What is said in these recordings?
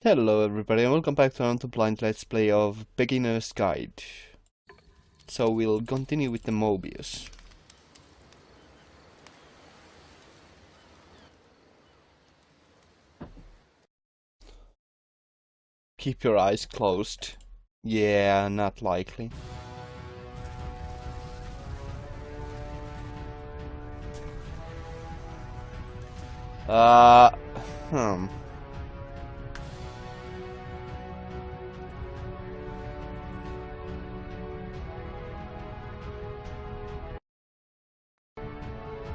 Hello everybody and welcome back to another blind let's play of Beginner's Guide. So we'll continue with the Mobius. Keep your eyes closed. Yeah, not likely. Uh, hmm.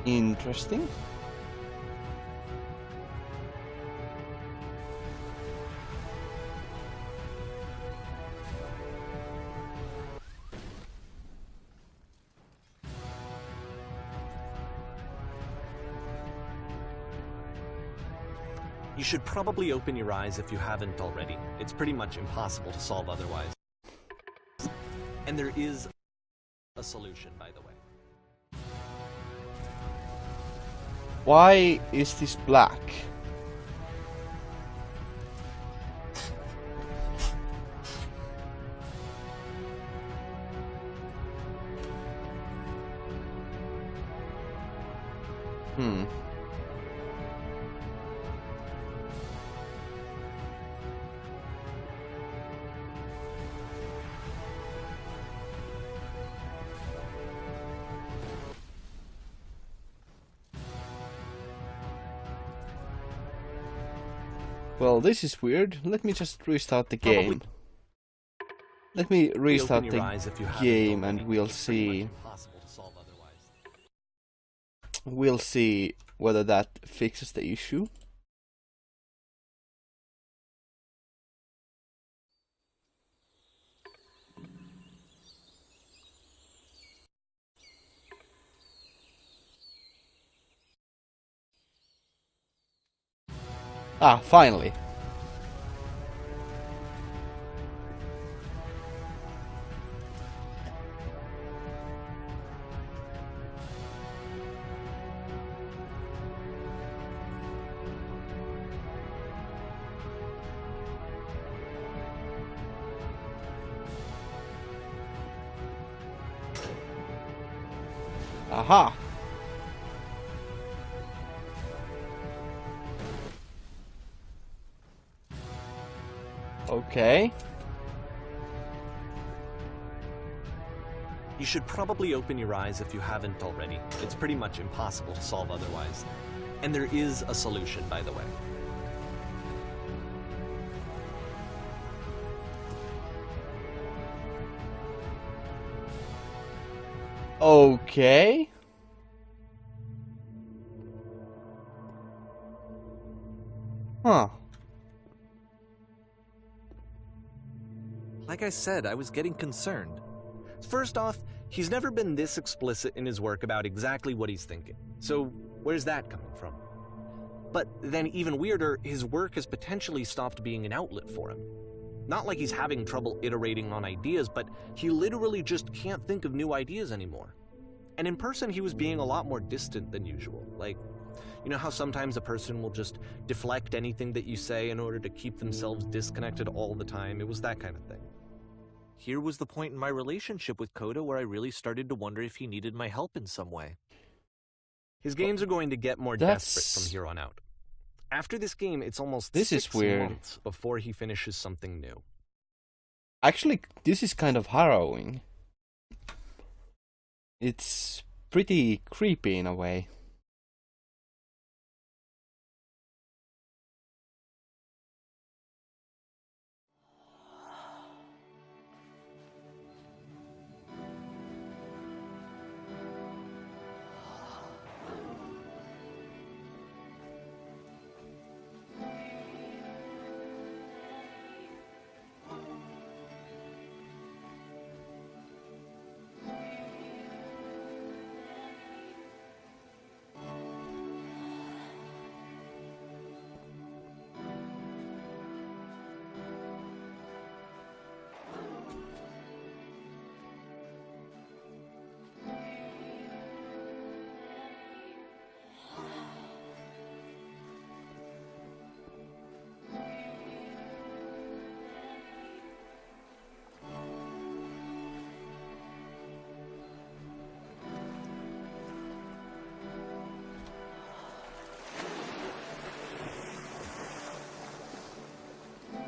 Interesting. You should probably open your eyes if you haven't already. It's pretty much impossible to solve otherwise. And there is a solution, by the way. Why is this black? Hmm. Well, this is weird. Let me just restart the game. Let me restart the game and we'll see. We'll see whether that fixes the issue. Ah, finally. Aha! Okay. You should probably open your eyes if you haven't already. It's pretty much impossible to solve otherwise. And there is a solution, by the way. Okay. Huh. Like I said, I was getting concerned. First off, he's never been this explicit in his work about exactly what he's thinking. So where's that coming from? But then even weirder, his work has potentially stopped being an outlet for him. Not like he's having trouble iterating on ideas, but he literally just can't think of new ideas anymore. And in person, he was being a lot more distant than usual. Like, you know how sometimes a person will just deflect anything that you say in order to keep themselves disconnected all the time? It was that kind of thing. Here was the point in my relationship with Coda where I really started to wonder if he needed my help in some way. His games are going to get more desperate from here on out. After this game, it's almost 6 months before he finishes something new. Actually, this is kind of harrowing. It's pretty creepy in a way.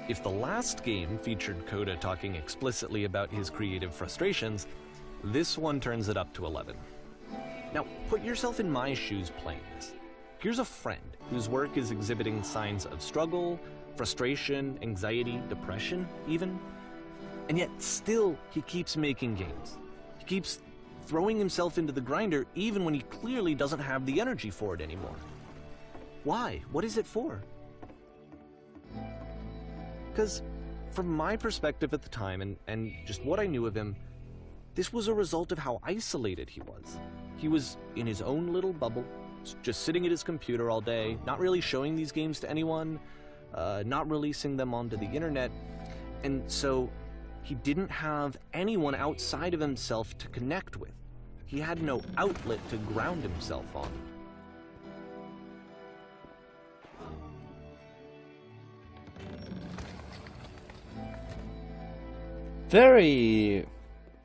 If the last game featured Coda talking explicitly about his creative frustrations, this one turns it up to 11. Now, put yourself in my shoes playing this. Here's a friend whose work is exhibiting signs of struggle, frustration, anxiety, depression, even. And yet, still, he keeps making games. He keeps throwing himself into the grinder even when he clearly doesn't have the energy for it anymore. Why? What is it for? Because from my perspective at the time and just what I knew of him, this was a result of how isolated he was. He was in his own little bubble, just sitting at his computer all day, not really showing these games to anyone, not releasing them onto the internet, and so he didn't have anyone outside of himself to connect with. He had no outlet to ground himself on. Very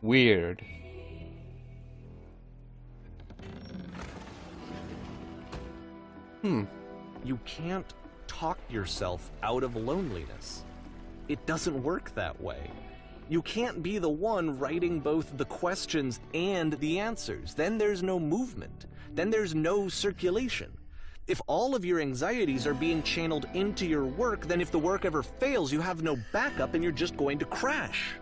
weird. You can't talk yourself out of loneliness. It doesn't work that way. You can't be the one writing both the questions and the answers. Then there's no movement. Then there's no circulation. If all of your anxieties are being channeled into your work, then if the work ever fails, you have no backup and you're just going to crash.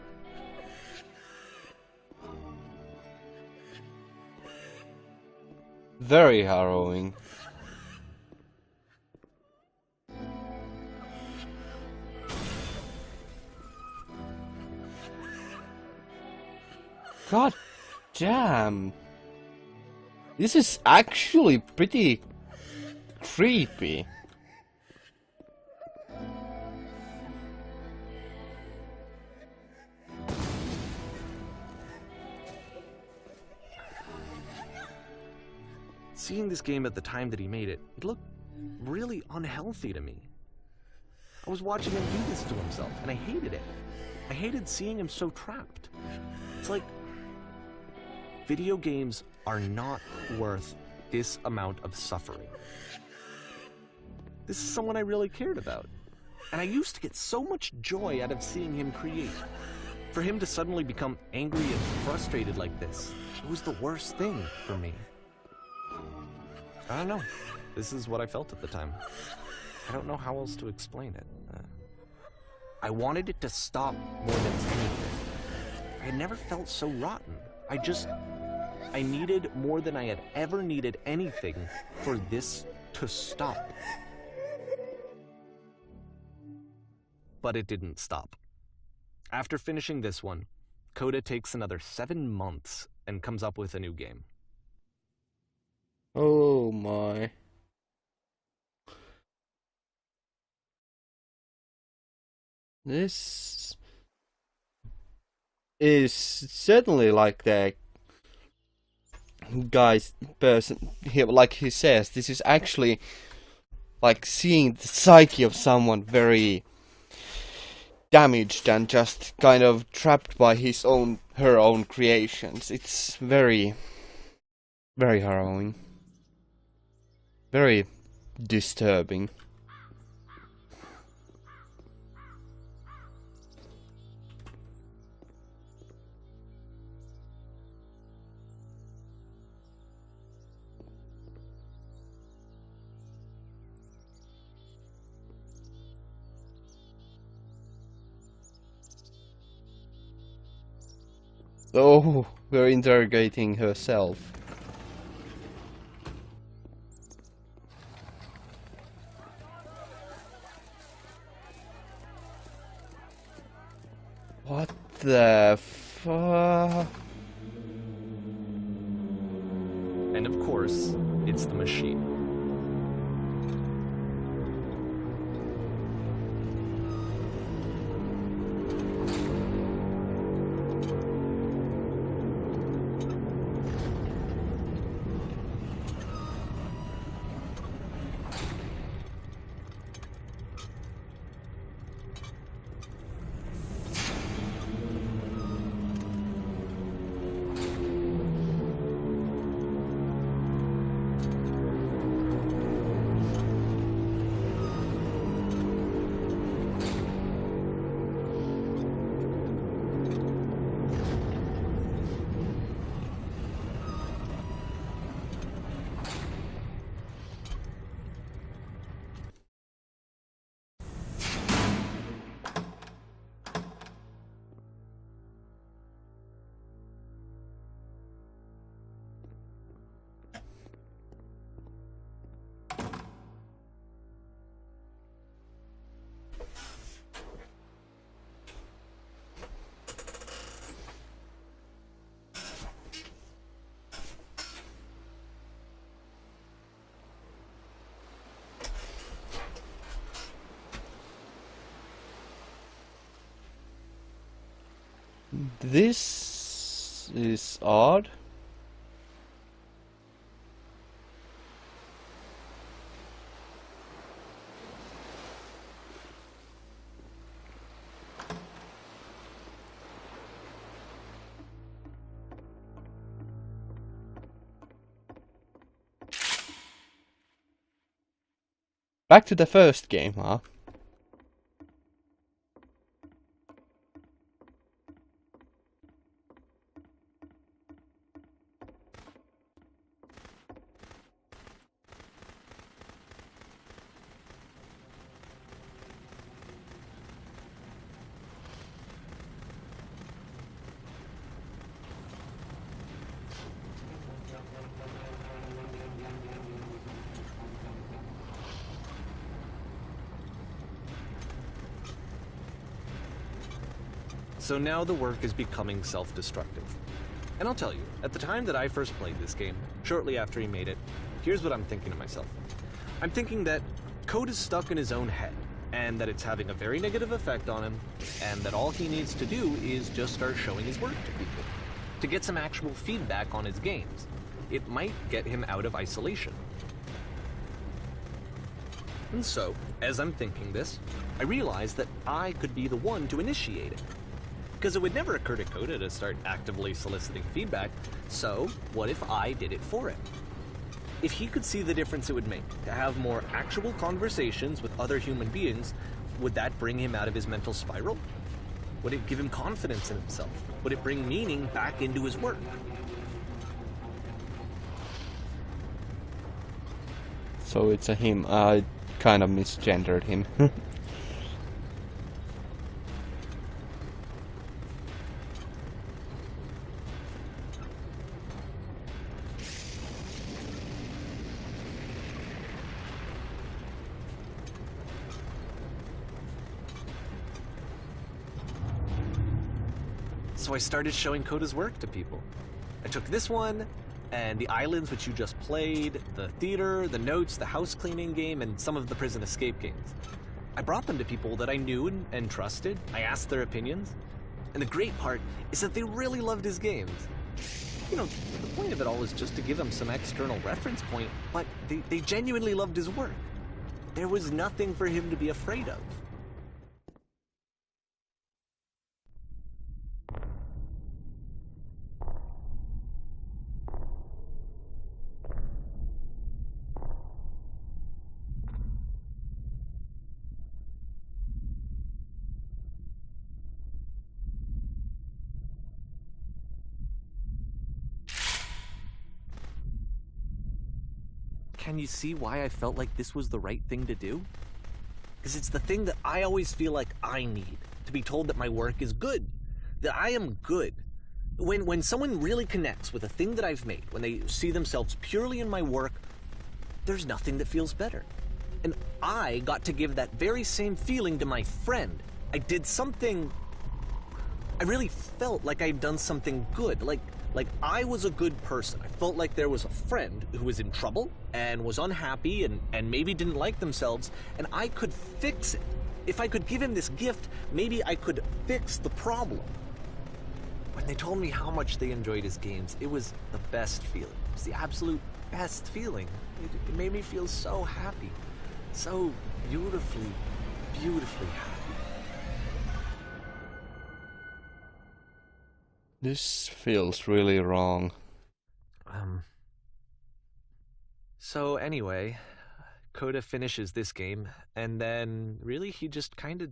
Very harrowing. God damn. This is actually pretty creepy. Seeing this game at the time that he made it, it looked really unhealthy to me. I was watching him do this to himself, and I hated it. I hated seeing him so trapped. It's like, video games are not worth this amount of suffering. This is someone I really cared about, and I used to get so much joy out of seeing him create. For him to suddenly become angry and frustrated like this, it was the worst thing for me. I don't know. This is what I felt at the time. I don't know how else to explain it. I wanted it to stop more than anything. I had never felt so rotten. I needed more than I had ever needed anything for this to stop. But it didn't stop. After finishing this one, Coda takes another 7 months and comes up with a new game. Oh my. This is certainly like the guy's person here, like he says, this is actually like seeing the psyche of someone very damaged and just kind of trapped by her own creations. It's very, very harrowing. Very disturbing. Oh, we're interrogating herself. What the fuck? And of course, it's the machine. This is odd. Back to the first game, huh? So now the work is becoming self-destructive. And I'll tell you, at the time that I first played this game, shortly after he made it, here's what I'm thinking to myself. I'm thinking that Code is stuck in his own head, and that it's having a very negative effect on him, and that all he needs to do is just start showing his work to people, to get some actual feedback on his games. It might get him out of isolation. And so, as I'm thinking this, I realize that I could be the one to initiate it. Because it would never occur to Coda to start actively soliciting feedback, so what if I did it for him? If he could see the difference it would make to have more actual conversations with other human beings, would that bring him out of his mental spiral? Would it give him confidence in himself? Would it bring meaning back into his work? So it's a him. I kind of misgendered him. So I started showing Coda's work to people. I took this one, and the islands which you just played, the theater, the notes, the house cleaning game, and some of the prison escape games. I brought them to people that I knew and trusted. I asked their opinions. And the great part is that they really loved his games. You know, the point of it all is just to give them some external reference point, but they genuinely loved his work. There was nothing for him to be afraid of. Can you see why I felt like this was the right thing to do? Because it's the thing that I always feel like I need, to be told that my work is good, that I am good. When someone really connects with a thing that I've made, when they see themselves purely in my work, there's nothing that feels better. And I got to give that very same feeling to my friend. I did something... I really felt like I'd done something good, like I was a good person. I felt like there was a friend who was in trouble and was unhappy and maybe didn't like themselves, and I could fix it. If I could give him this gift, maybe I could fix the problem. When they told me how much they enjoyed his games, it was the best feeling. It was the absolute best feeling. It made me feel so happy. So beautifully, beautifully happy. This feels really wrong. So anyway, Coda finishes this game, and then really he just kind of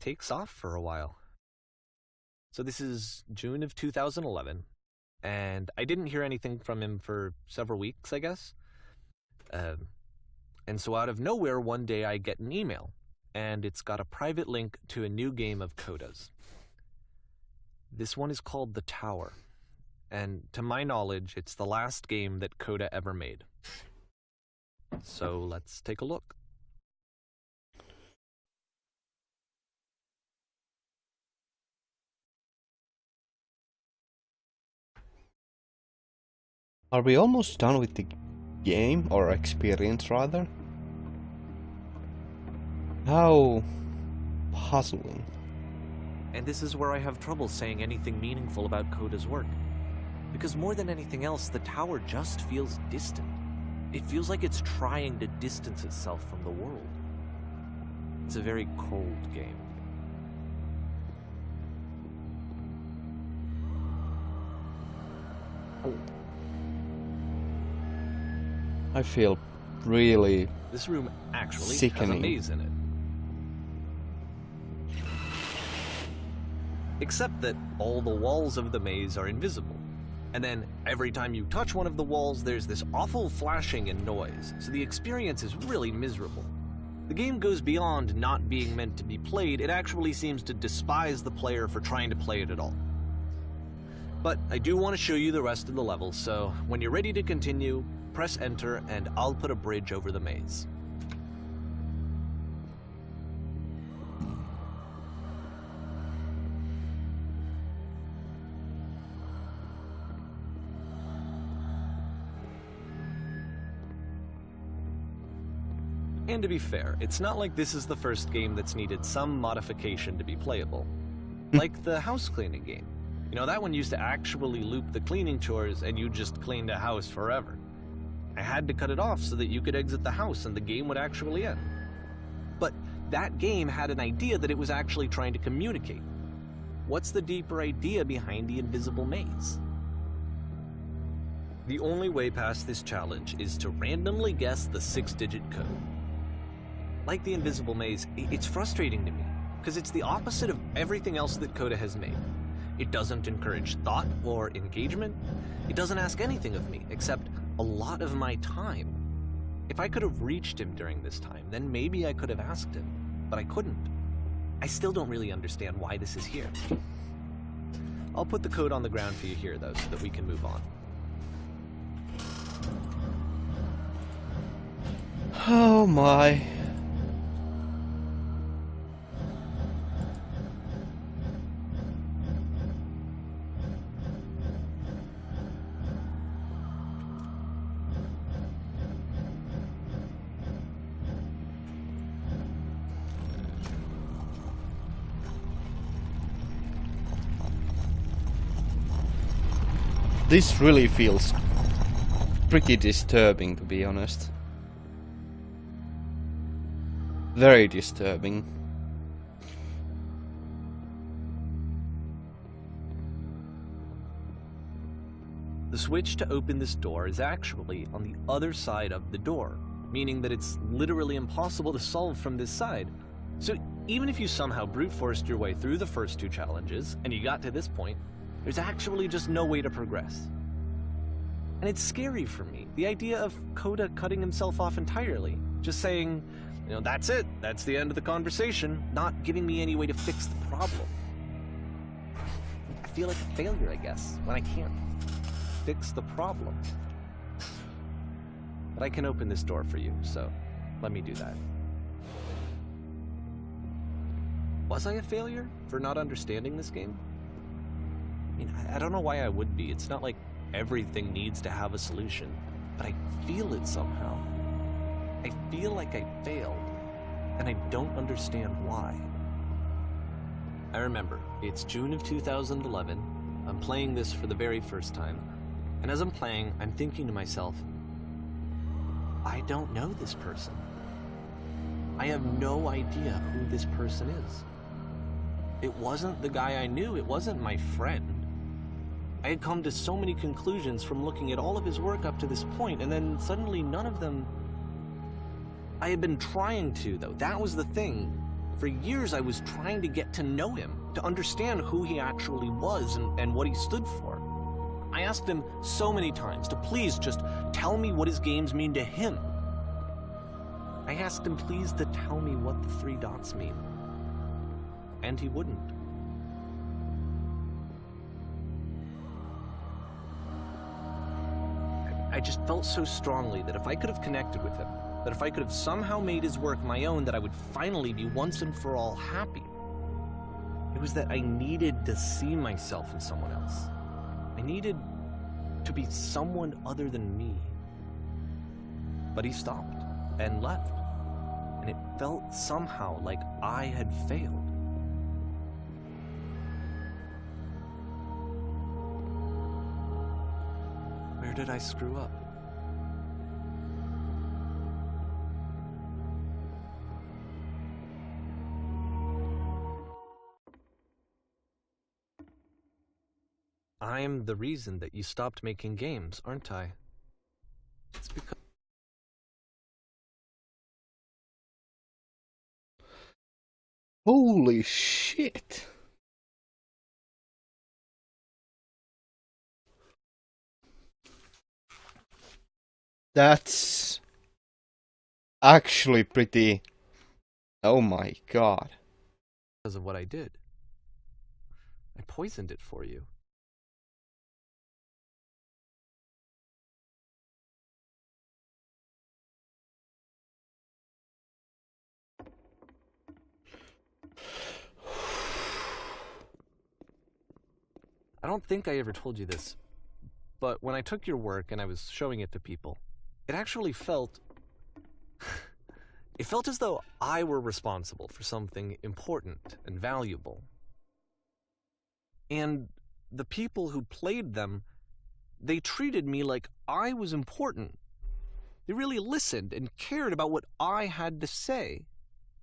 takes off for a while. So this is June of 2011, and I didn't hear anything from him for several weeks, I guess. And so out of nowhere, one day I get an email, and it's got a private link to a new game of Coda's. This one is called The Tower, and to my knowledge, it's the last game that Coda ever made. So let's take a look. Are we almost done with the game, or experience rather? How puzzling. And this is where I have trouble saying anything meaningful about Coda's work. Because more than anything else, the tower just feels distant. It feels like it's trying to distance itself from the world. It's a very cold game. I feel really This room actually has a sickening. maze in it. Except that all the walls of the maze are invisible. And then every time you touch one of the walls, there's this awful flashing and noise, so the experience is really miserable. The game goes beyond not being meant to be played, it actually seems to despise the player for trying to play it at all. But I do want to show you the rest of the levels, so when you're ready to continue, press enter and I'll put a bridge over the maze. And to be fair, it's not like this is the first game that's needed some modification to be playable. Like the house cleaning game. You know, that one used to actually loop the cleaning chores and you just cleaned a house forever. I had to cut it off so that you could exit the house and the game would actually end. But that game had an idea that it was actually trying to communicate. What's the deeper idea behind the invisible maze? The only way past this challenge is to randomly guess the 6-digit code. Like the invisible maze, it's frustrating to me, because it's the opposite of everything else that Coda has made. It doesn't encourage thought or engagement. It doesn't ask anything of me, except a lot of my time. If I could have reached him during this time, then maybe I could have asked him, but I couldn't. I still don't really understand why this is here. I'll put the code on the ground for you here, though, so that we can move on. Oh my. This really feels pretty disturbing, to be honest. Very disturbing. The switch to open this door is actually on the other side of the door, meaning that it's literally impossible to solve from this side. So even if you somehow brute forced your way through the first 2 challenges, and you got to this point, there's actually just no way to progress. And it's scary for me, the idea of Coda cutting himself off entirely, just saying, you know, that's it, that's the end of the conversation, not giving me any way to fix the problem. I feel like a failure, I guess, when I can't fix the problem. But I can open this door for you, so let me do that. Was I a failure for not understanding this game? I mean, I don't know why I would be. It's not like everything needs to have a solution, but I feel it somehow. I feel like I failed, and I don't understand why. I remember, it's June of 2011, I'm playing this for the very first time, and as I'm playing, I'm thinking to myself, I don't know this person. I have no idea who this person is. It wasn't the guy I knew, it wasn't my friend. I had come to so many conclusions from looking at all of his work up to this point, and then suddenly none of them... I had been trying to, though. That was the thing. For years I was trying to get to know him, to understand who he actually was and what he stood for. I asked him so many times to please just tell me what his games mean to him. I asked him please to tell me what the 3 dots mean. And he wouldn't. I just felt so strongly that if I could have connected with him, that if I could have somehow made his work my own, that I would finally be once and for all happy. It was that I needed to see myself in someone else. I needed to be someone other than me. But he stopped and left, and it felt somehow like I had failed. Where did I screw up? I'm the reason that you stopped making games, aren't I? It's because... Holy shit! That's actually pretty... Oh my god. Because of what I did. I poisoned it for you. I don't think I ever told you this, but when I took your work and I was showing it to people, it actually felt... it felt as though I were responsible for something important and valuable. And the people who played them, they treated me like I was important. They really listened and cared about what I had to say.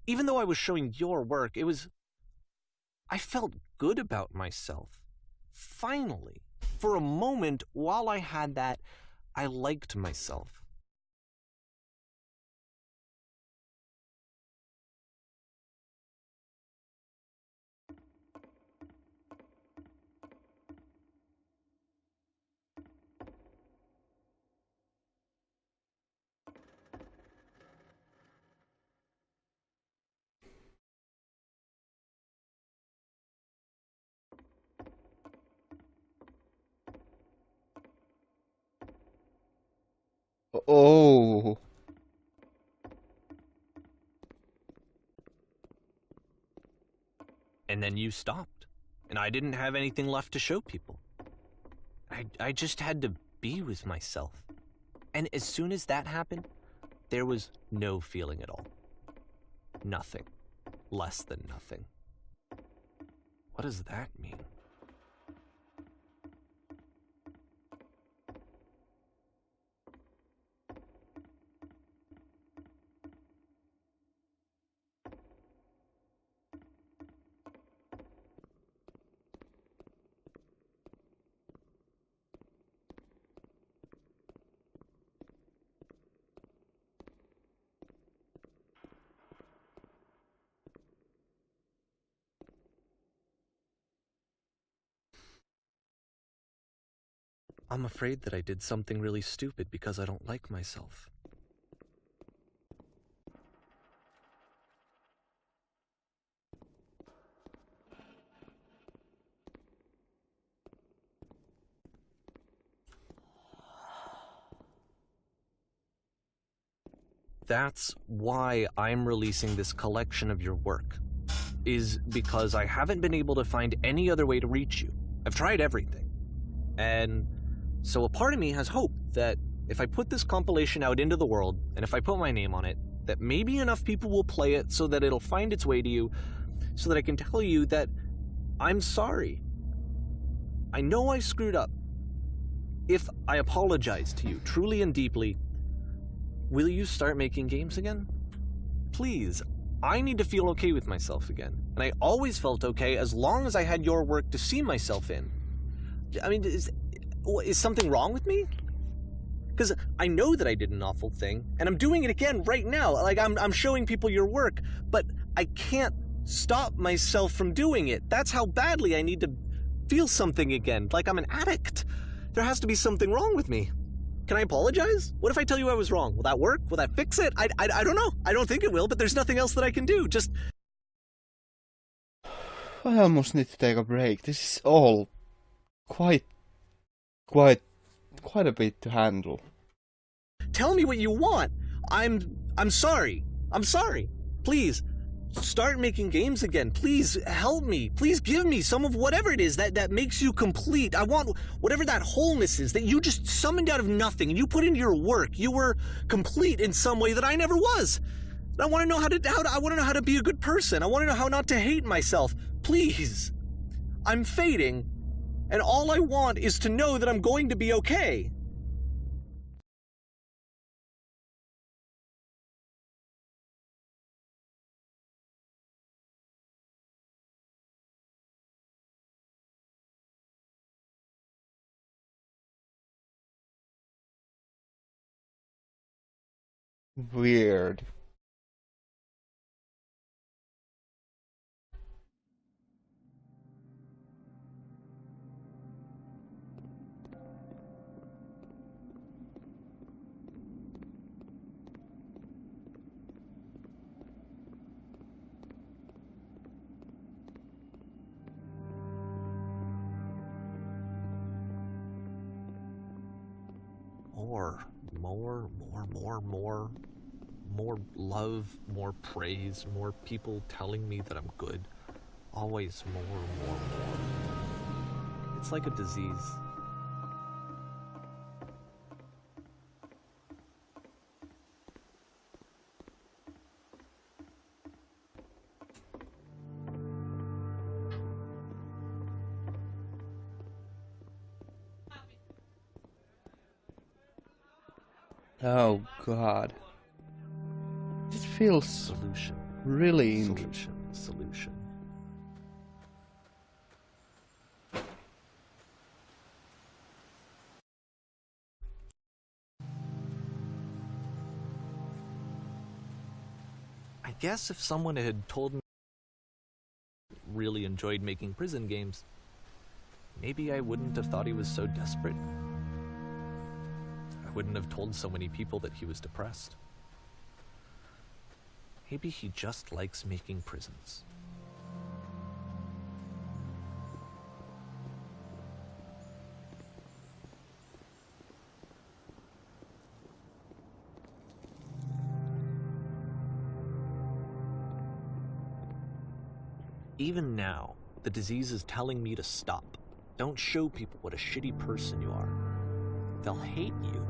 Even though I was showing your work, it was... I felt good about myself. Finally, for a moment, while I had that, I liked myself. Oh. And then you stopped, and I didn't have anything left to show people. I just had to be with myself. And as soon as that happened, there was no feeling at all. Nothing. Less than nothing. What does that mean? I'm afraid that I did something really stupid because I don't like myself. That's why I'm releasing this collection of your work, is because I haven't been able to find any other way to reach you. I've tried everything. And so a part of me has hope that if I put this compilation out into the world, and if I put my name on it, that maybe enough people will play it so that it'll find its way to you, so that I can tell you that I'm sorry. I know I screwed up. If I apologize to you truly and deeply, will you start making games again? Please, I need to feel okay with myself again. And I always felt okay as long as I had your work to see myself in. I mean, is something wrong with me? Because I know that I did an awful thing, and I'm doing it again right now. Like, I'm showing people your work, but I can't stop myself from doing it. That's how badly I need to feel something again, like I'm an addict. There has to be something wrong with me. Can I apologize? What if I tell you I was wrong? Will that work? Will that fix it? I don't know. I don't think it will, but there's nothing else that I can do. Just... I almost need to take a break. This is all quite a bit to handle. Tell me what you want. I'm sorry. I'm sorry. Please, start making games again. Please help me. Please give me some of whatever it is that makes you complete. I want whatever that wholeness is that you just summoned out of nothing and you put into your work. You were complete in some way that I never was. I want to know how to be a good person. I want to know how not to hate myself. Please. I'm fading, and all I want is to know that I'm going to be okay. Weird. More love, more praise, more people telling me that I'm good. Always more. It's like a disease. Oh God. This feels Solution. really Solution. I guess if someone had told me I really enjoyed making prison games, maybe I wouldn't have thought he was so desperate. I wouldn't have told so many people that he was depressed. Maybe he just likes making prisons. Even now, the disease is telling me to stop. Don't show people what a shitty person you are. They'll hate you.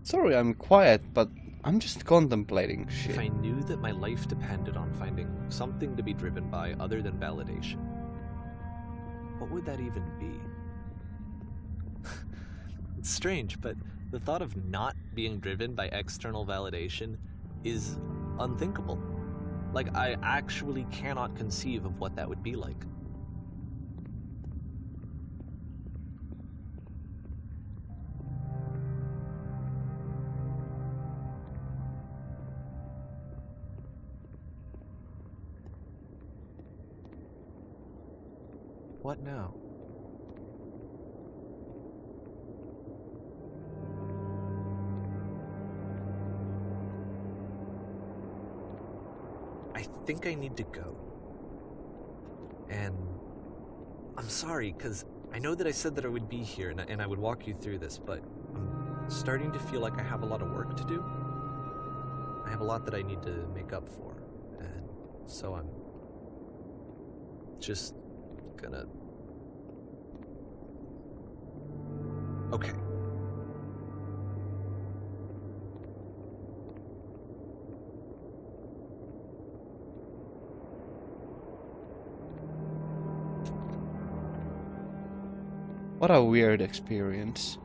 Sorry, I'm quiet, but I'm just contemplating shit. If I knew that my life depended on finding something to be driven by other than validation, what would that even be? It's strange, but the thought of not being driven by external validation is unthinkable. Like, I actually cannot conceive of what that would be like. What now? I think I need to go. And I'm sorry, because I know that I said that I would be here and I would walk you through this, but I'm starting to feel like I have a lot of work to do. I have a lot that I need to make up for, and so I'm just gonna... Okay. What a weird experience.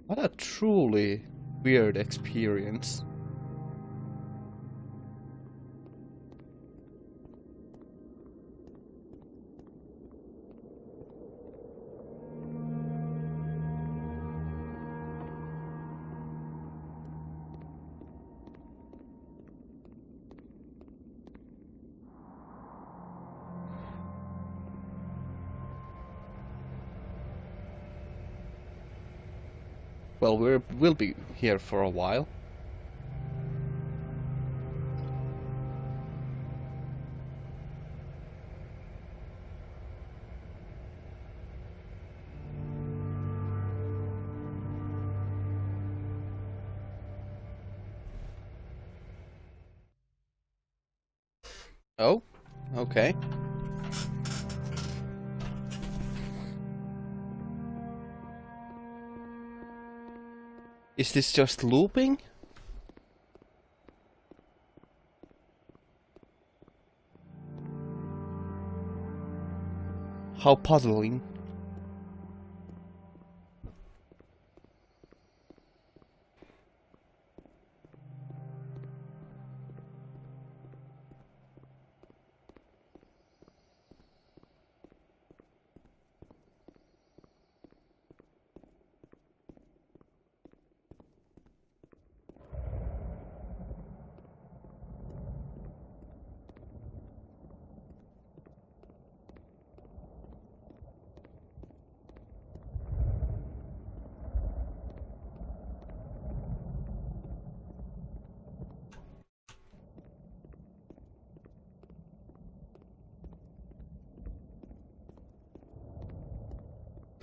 What a truly weird experience. Well, we'll be here for a while. Oh, okay. Is this just looping? How puzzling.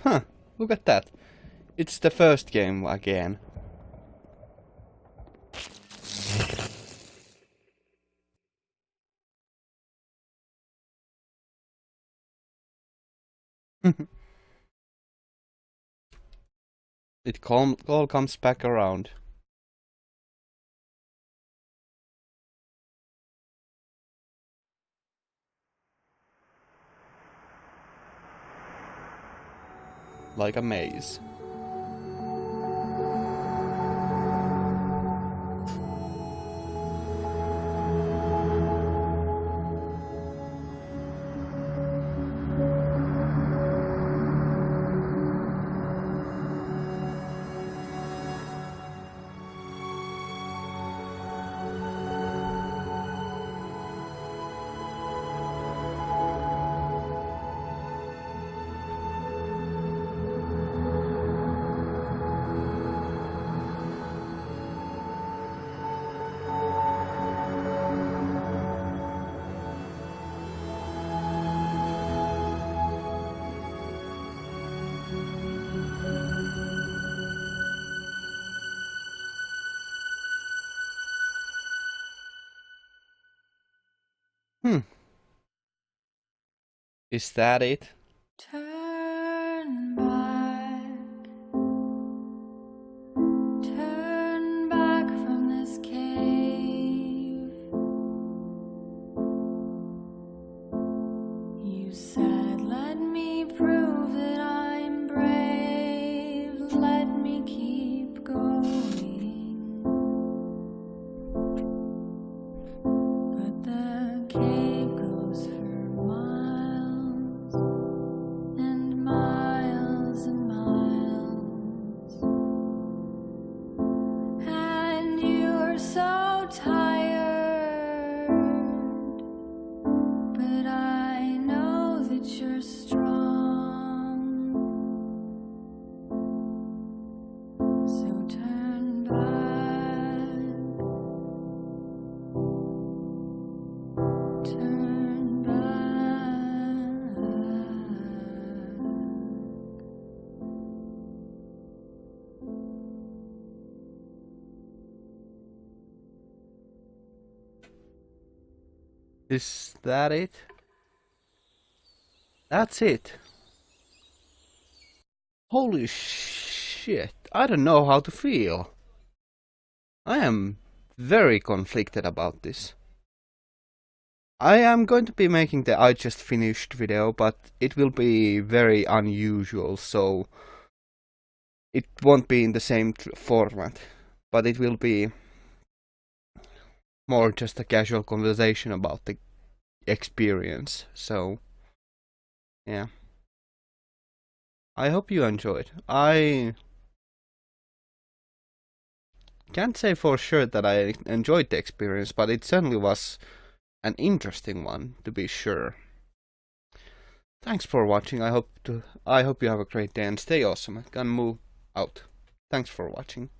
Huh, look at that. It's the first game again. It all comes back around. Like a maze. Is that it? Turn back. Turn back from this cave. You said, let me prove that I'm brave. Let me keep going. But the cave goes for miles and miles and miles. And you're so tired, but I know that you're strong. So turn back. Turn back. Is that it? That's it. Holy shit. I don't know how to feel. I am very conflicted about this. I am going to be making the I just finished video, but it will be very unusual, so it won't be in the same format, but it will be more just a casual conversation about the experience, so yeah. I hope you enjoyed. I can't say for sure that I enjoyed the experience, but it certainly was an interesting one, to be sure. Thanks for watching. I hope you have a great day and stay awesome. Gunmoo out. Thanks for watching.